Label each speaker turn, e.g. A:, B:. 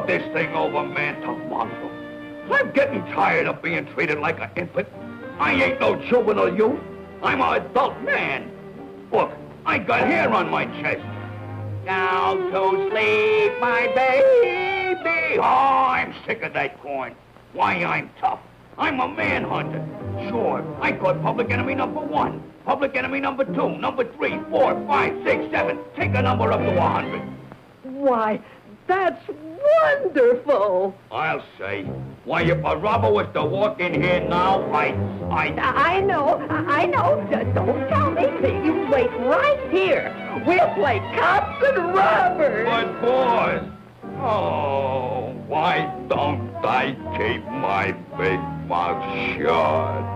A: Talk this thing over, man, tomorrow. I'm getting tired of being treated like an infant. I ain't no juvenile youth. I'm an adult man. Look, I got hair on my chest. Now to sleep, my baby. Oh, I'm sick of that corn. Why, I'm tough. I'm a manhunter. Sure, I caught public enemy number 1, public enemy number 2, number 3, 4, 5, 6, 7. Take a number up to 100.
B: Why, that's wonderful.
A: I'll say. Why, if a robber was to walk in here now, I
B: know. Don't tell me. You wait right here. We'll play cops and robbers.
A: But, boys, oh, why don't I keep my big mouth shut?